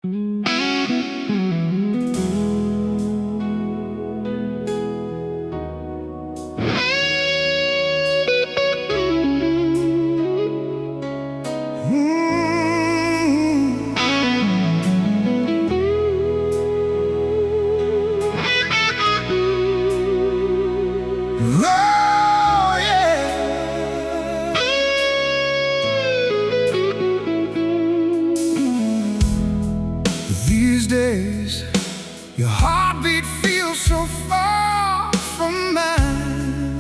Oh, yeah. These days, your heartbeat feels so far from mine.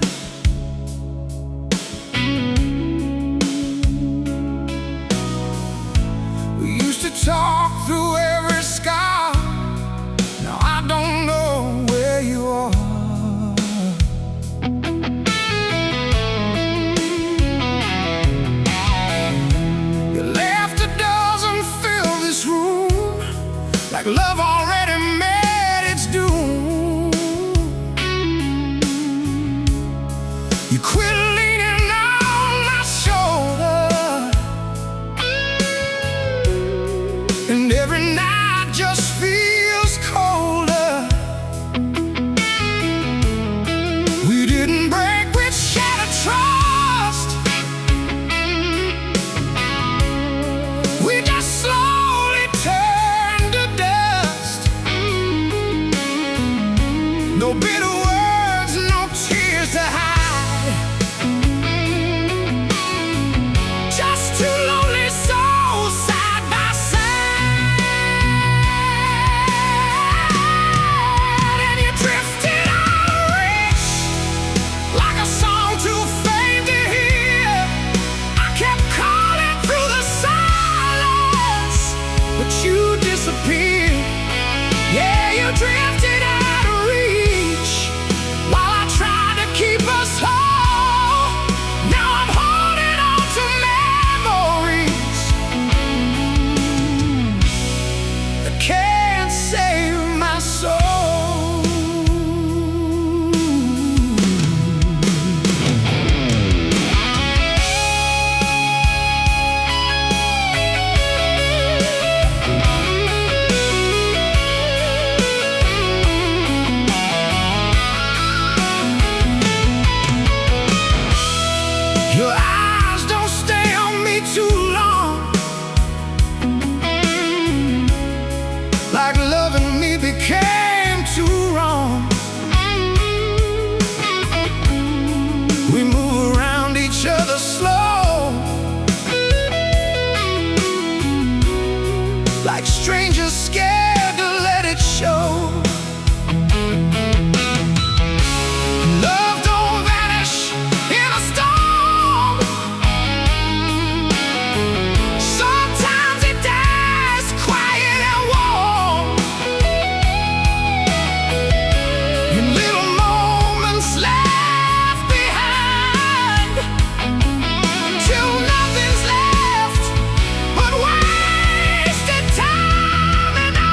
We used to talk through every scar. Now I don't know where you are. Like love already met its doom. You quit leaning on my shoulder, and every night just feels colder. We didn't break with shattered trust. We just slowly turned to dust. No bitter words, no tears to hide. Just two lonely souls side by side. And you drifted out of reach, like a song too faint to hear. I kept calling through the silence, but you disappeared. Yeah, you drifted out of reach while I tried to keep us whole. Now I'm holding on to memories that can't save my soul. Your eyes don't stay on me too long, like loving me became too wrong. We move around each other slow, like strangers scared to let it show. Love don't vanish in a storm. Sometimes it dies quiet and warm, in little moments left behind, till nothing's left but wasted time. And I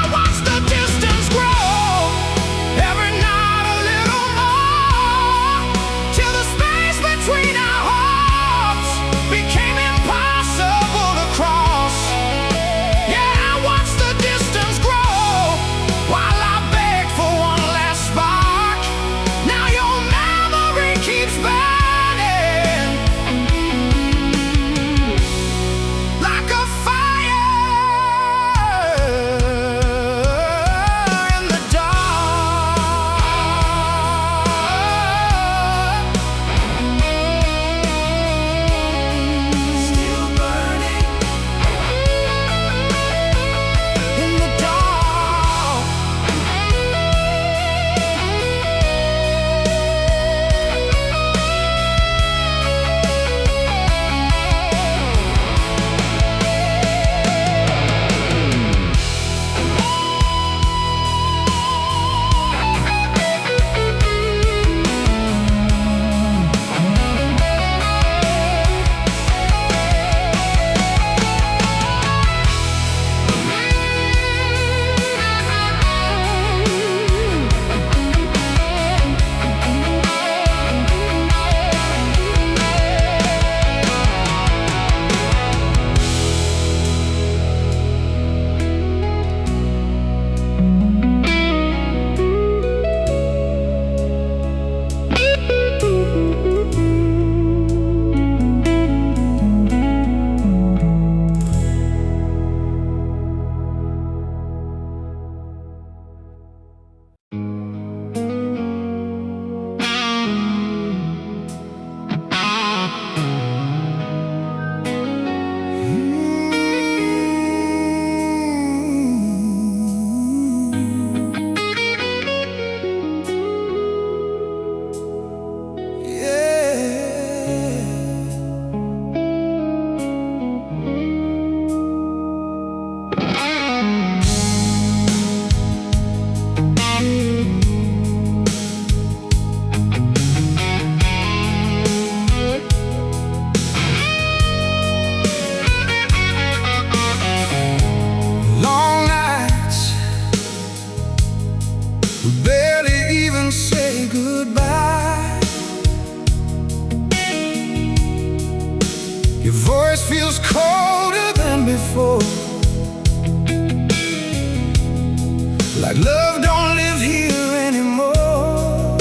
like love don't live here anymore.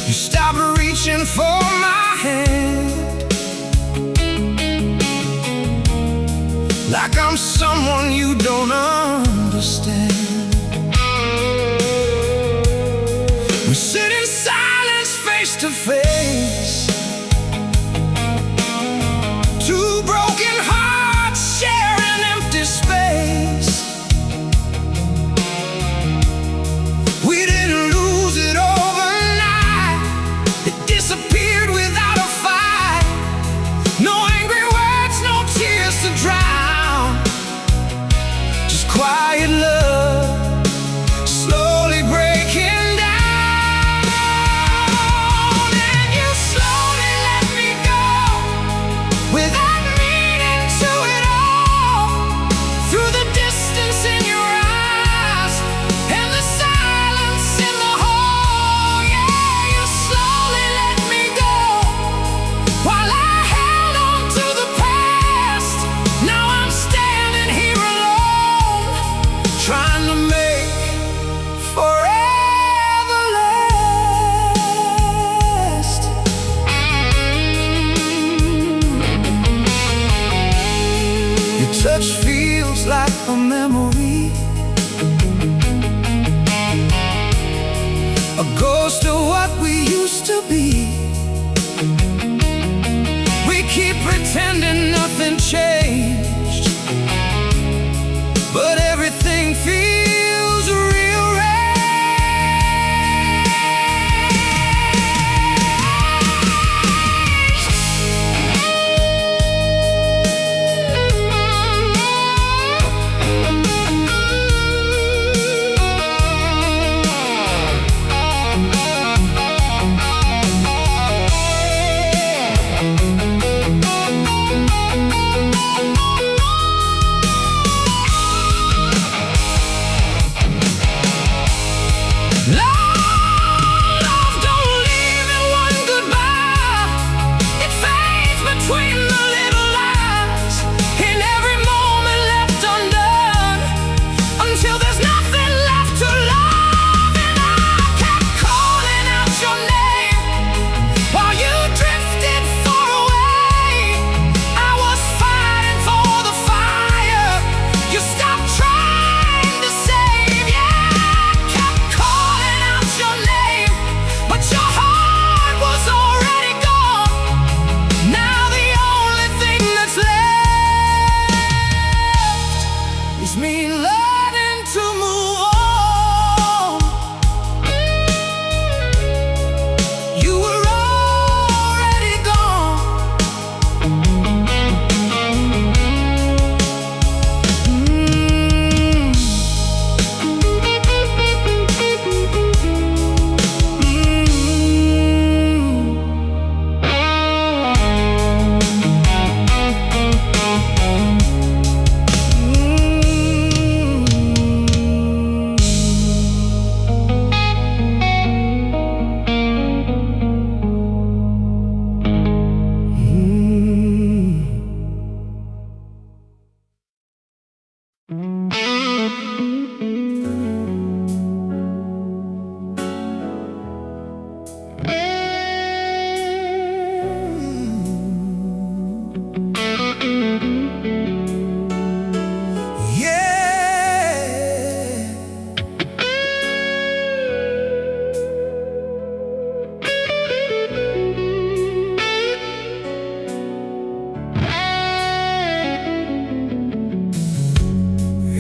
You stop reaching for my hand, like I'm someone you don't understand. We sit in silence face to face, two broken hearts share an empty space. We didn't lose it overnight, it disappeared without a fight. No angry words, no tears to drown, just quiet love slowly breaking down. And you slowly let me go without meaning to it all, through the distance in your eyes and the silence in the hall. Yeah, you slowly let me go while I held on to the past. Now I'm standing here alone, trying to make forever last. Your touch feels like a memory, a ghost of what we used to be. We keep pretending nothing changed, but everything feels real right. Love don't leave in one goodbye, it fades between the little lies, in every moment left undone, until there's nothing left to love. And I kept calling out your name while you drifted far away. I was fighting for the fire you stopped trying to save. Yeah, I kept calling out your name, but your heart was already gone. Now the only thing that's left is me learning to move on. You were already gone.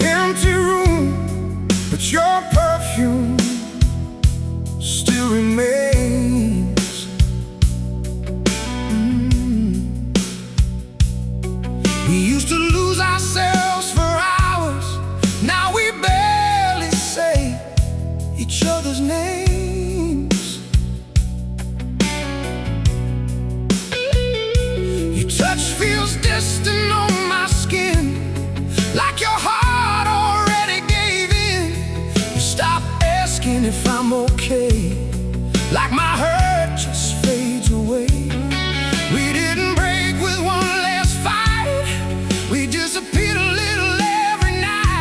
Empty room, but your perfume still remains. We used to lose ourselves for hours, now we barely say each other's names. Your touch feels distant on my skin, like your heart already gave in. You stop asking if I'm okay, like my hurt just fades away. We didn't break with one last fight, we disappeared a little every night.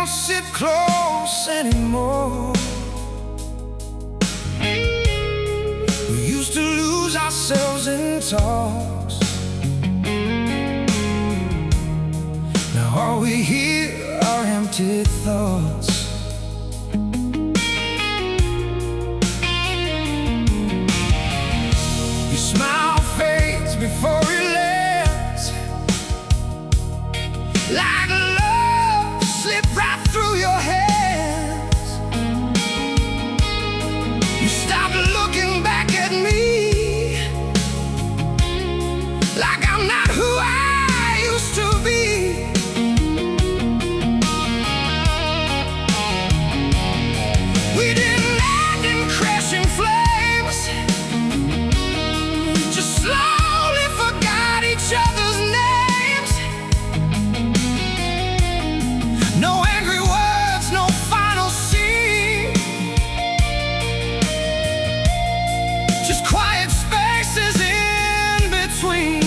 don't sit close anymore. We used to lose ourselves in talks. Now all we hear are empty thoughts. Your smile fades before it lands, like love slipped right through your hands. You stopped looking back at me, like I'm not who I used to be. We didn't end in crashing flames, just slowly forgot each other's names. No angry words, no final scene, just quiet spaces in between.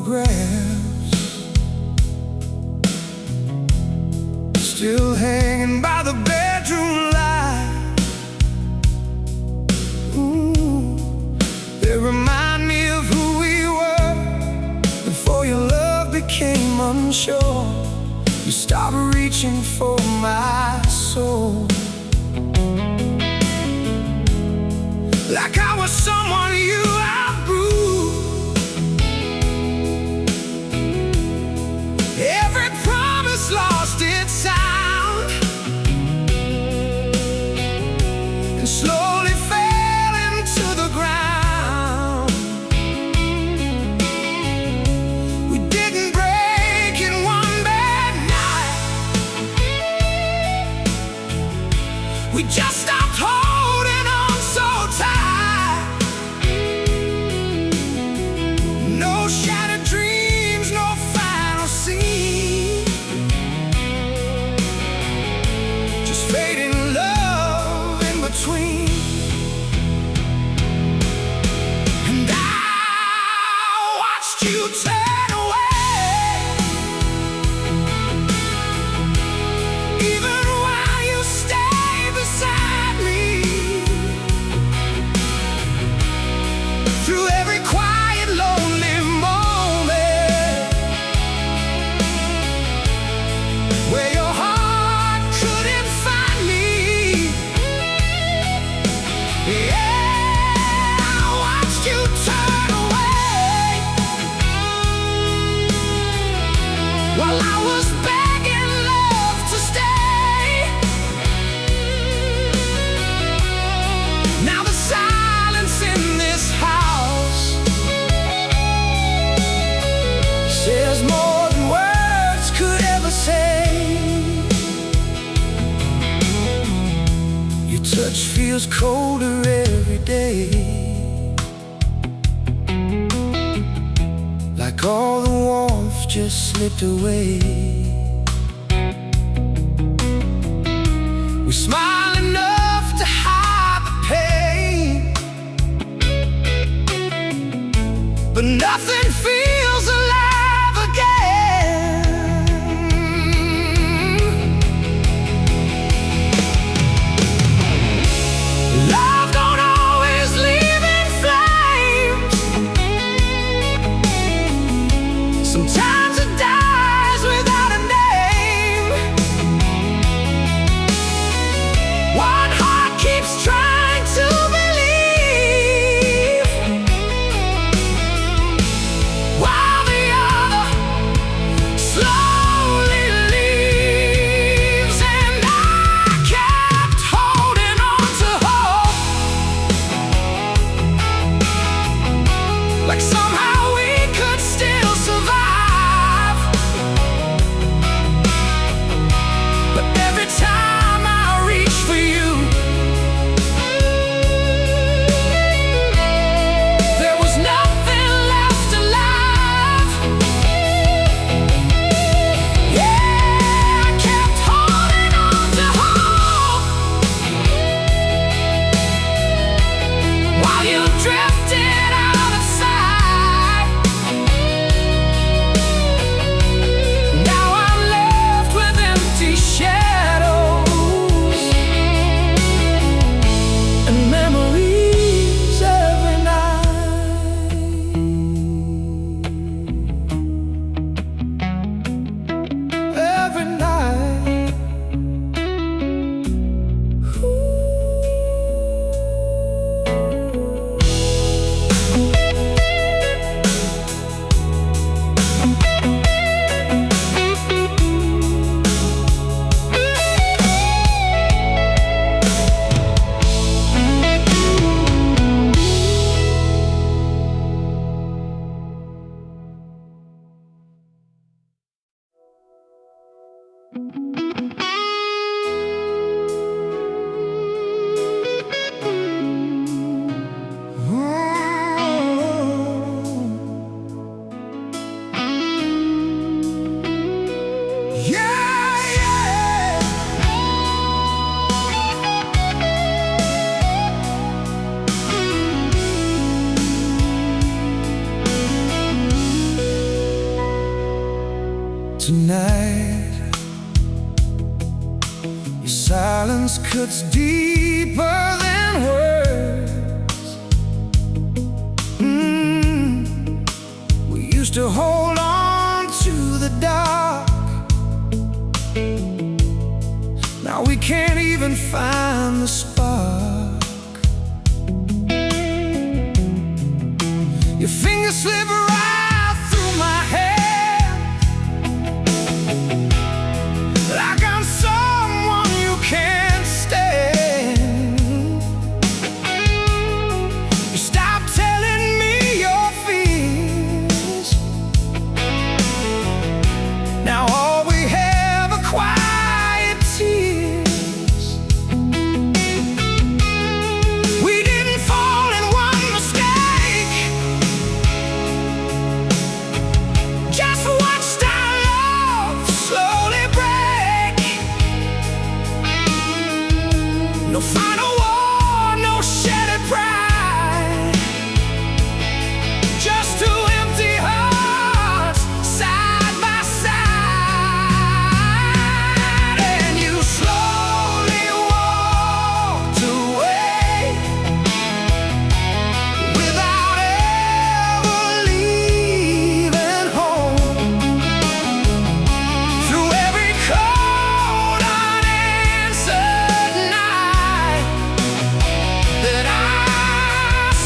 photographs still hanging by the bedroom light. Ooh, they remind me of who we were before your love became unsure. You stopped reaching for my soul, like I was someone you outgrew. Every promise lost its sound and slowly fell into the ground. We didn't break in one bad night. We just stopped holding on so tight. No shattered dreams, no final scene, just fading love in between. And I watched you turn away, even while you stayed beside me. Through every quiet, lonely moment where your heart couldn't find me. Yeah, I watched you turn away while I was begging love to stay. Now the silence in this house says more than words could ever say. Your touch feels colder every day, like all the warmth just slipped away. We smile enough to hide the pain, but nothing feels alive again. Love don't always leave in flames. Sometimes it dies without a name. One heart keeps trying to believe, silence cuts deeper than words. We used to hold on to the dark. Now we can't even find the spark. Your fingers slip right through my hair, like I'm someone you can't stand. You stop telling me your fears. Now all we have are quiet tears. We didn't fall in one mistake, just watched our love slowly break. No final war, no shattered pride, just two empty hearts side by side. And you slowly walked away without ever leaving home. Through every cold, unanswered night that I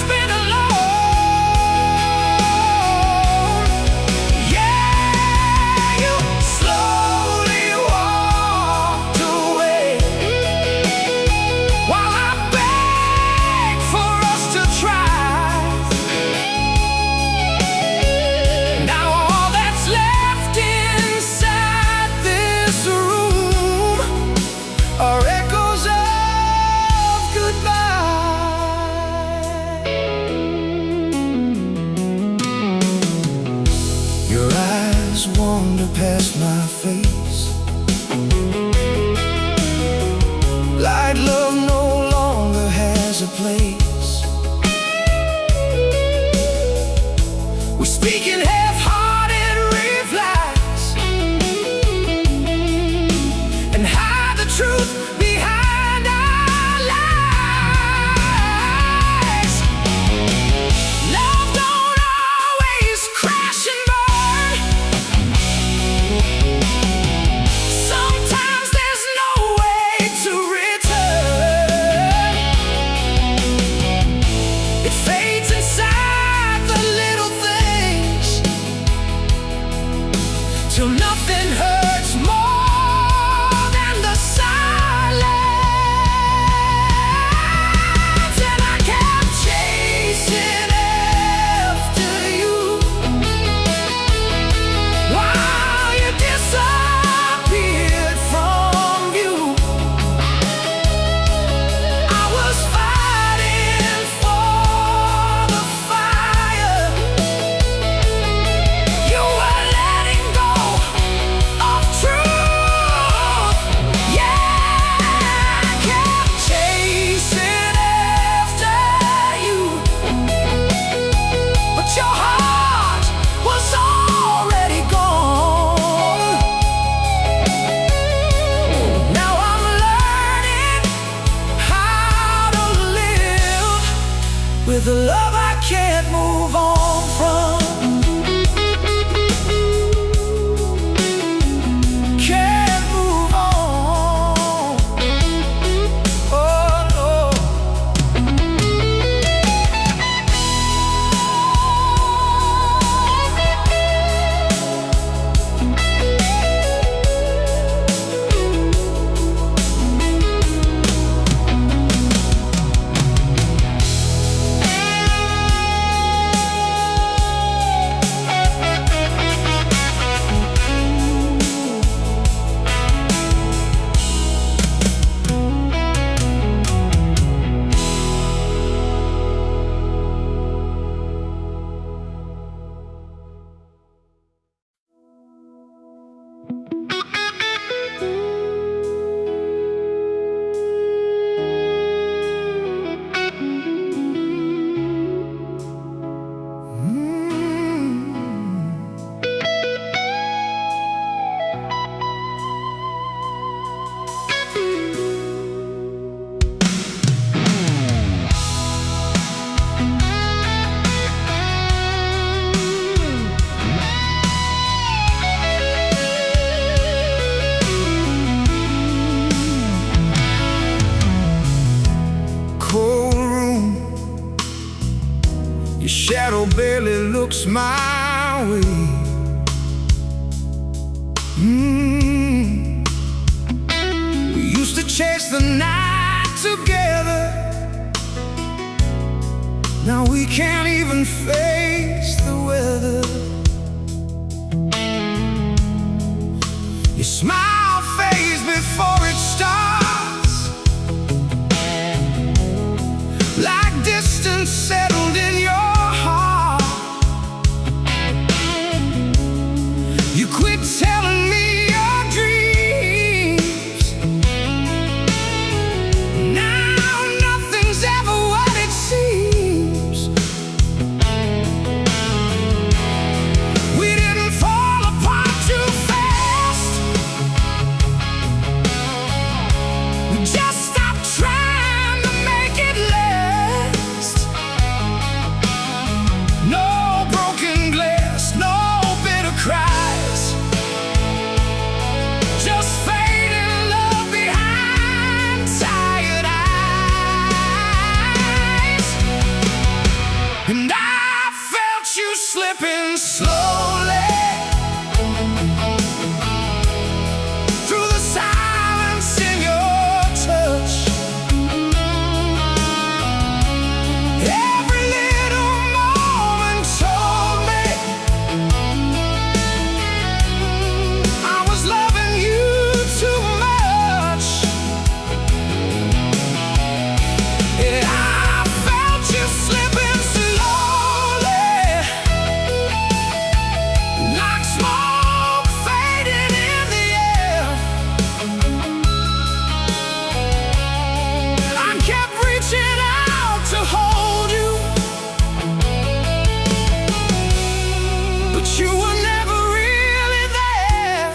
spent alone. Yeah, you slowly walked away while I begged for us to try. Now all that's left inside this room are echoes of goodbye. Your eyes wander past my face, like love no longer has a place. We speak in half-hearted replies and hide the truth behind our lies. Love don't always crash and burn. Sometimes there's no way to return. It fades inside the little things till nothing hurts more than the silence. And I kept chasing after you while you disappeared from view. I was fighting for the fire. You were letting go of truth. Yeah, I kept chasing after you, but your heart was already gone. Now I'm learning how to live with a love I can't move on from. Can't move on. Oh no. Your shadow barely looks my way. We used to chase the night together. Now we can't even face the weather. Your smile fades before it starts, like distance settled in your heart. You quit telling me your dreams. Now nothing's ever what it seems. We didn't fall apart too fast. We just stopped trying to make it last. No broken glass, no bitter cries, just fading love behind tired eyes. And I felt you slipping slowly through the silence in your touch. Every little moment told me I was loving you too much. Yeah, I felt you slipping slowly, like smoke fading in the air. I kept reaching out to hold you, but you were never really there.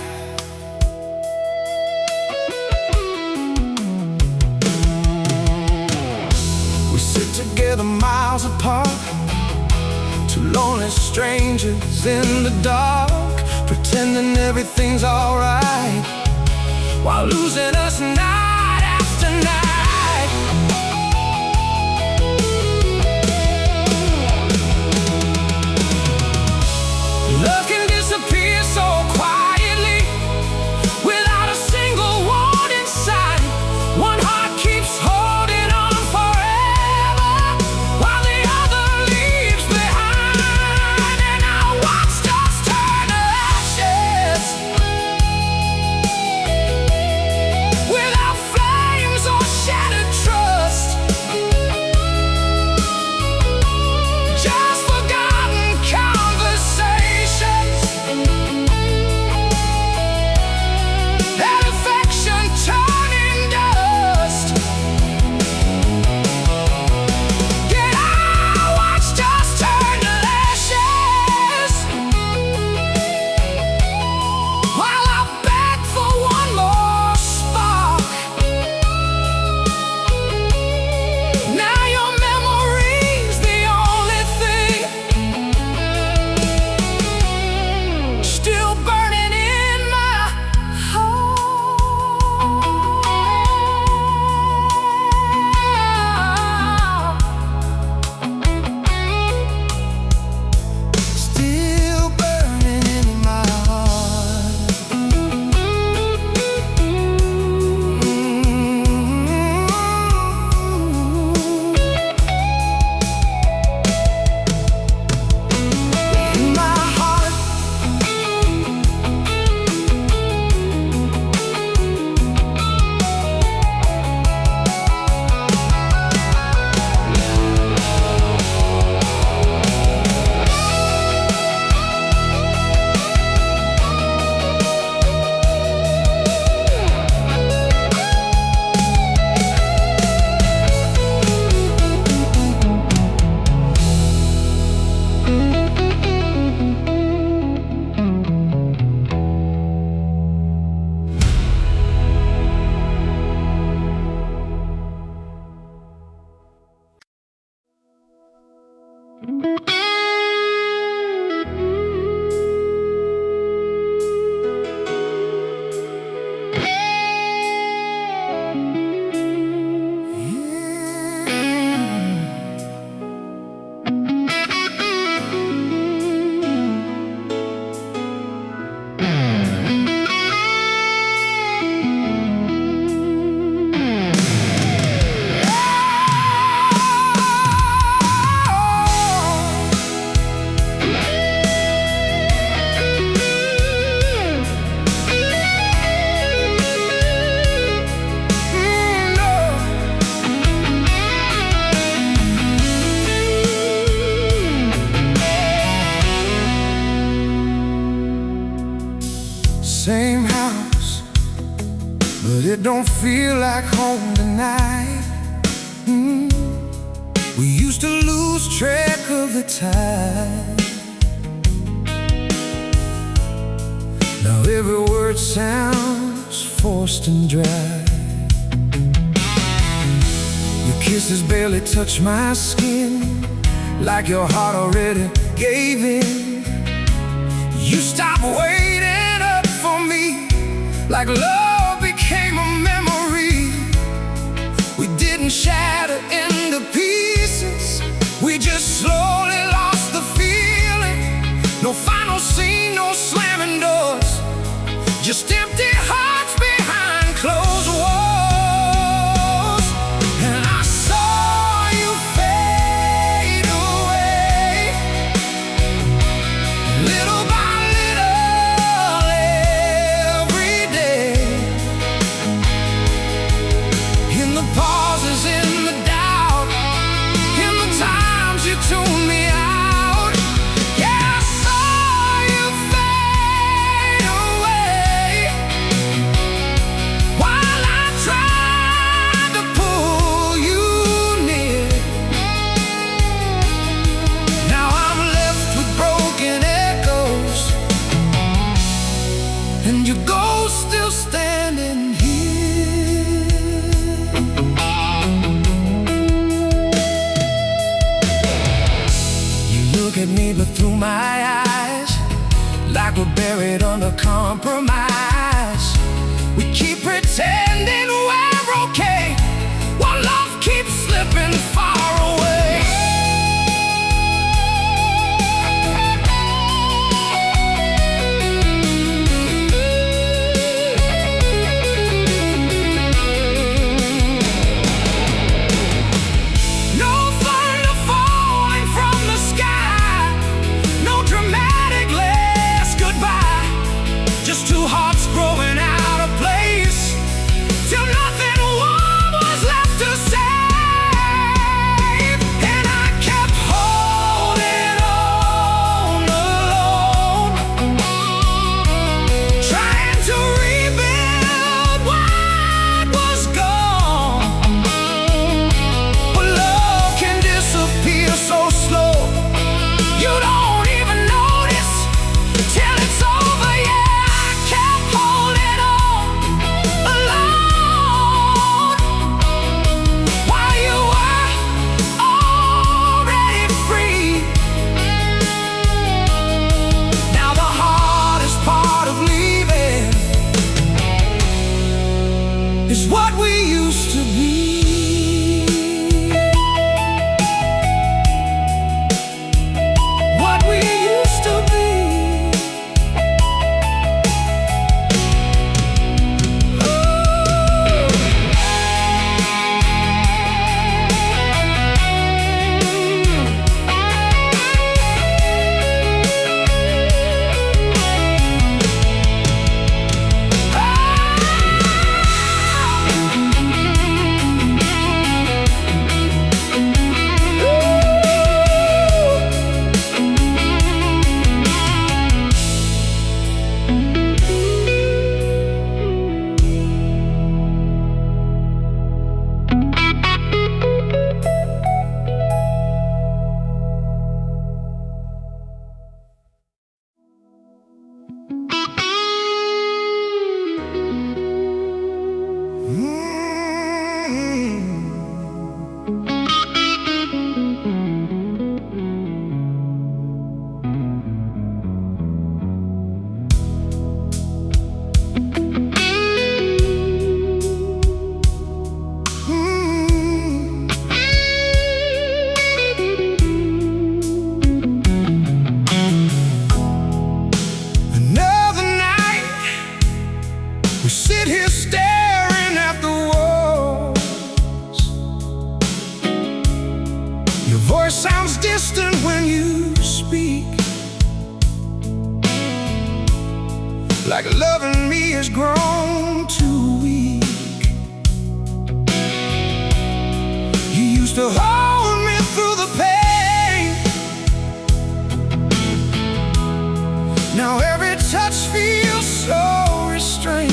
We sit together miles apart, two lonely strangers in the dark, pretending everything's alright, while losing us night after night. Love can disappear so quietly, without a single warning sign. One heart keeps holding on forever, while the other leaves behind. And I watched us turn to ashes, without flames or shattered trust. Just forgotten conversations, that affection turning dust. Yet I watched us turn to ashes, while I begged for one more spark. Now your memory's the only thing still burning in my heart. Still burning in my heart. In my heart. back home tonight. We used to lose track of the time. Now every word sounds forced and dry. Your kisses barely touch my skin, like your heart already gave in. You stopped waiting up for me, like love became a memory. We didn't shatter into pieces, we just slowly lost the feeling. No final scene, no slamming doors, just empty hearts behind closed walls. And I saw you fade away, little by little, every day. In the pauses, in the doubt, in the times you tuned me out. Yeah, I saw you fade away, while I tried to pull you near. Now I'm left with broken echoes, and your ghost still standing here. You look at me, but through my eyes, like we're buried under compromise. We keep pretending we're okay, while love keeps slipping far away. No thunder falling from the sky, no dramatic last goodbye, just two hearts growing out of place, till nothing warm was left to save. And I kept holding on alone, trying to rebuild what was gone. But love can disappear so slow, you don't even notice till it's over. Yeah, I kept holding on alone, while you were already free. Now the hardest part of leaving is what we used to be. What we used to be. Another night, we sit here staring at the walls. Your voice sounds distant when you speak, like loving me has grown too weak. You used to hold me through the pain, now every touch feels so restrained.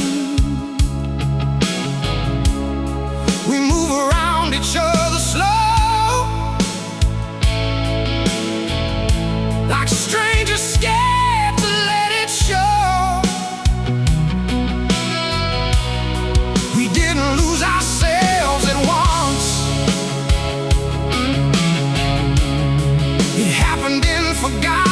forgot.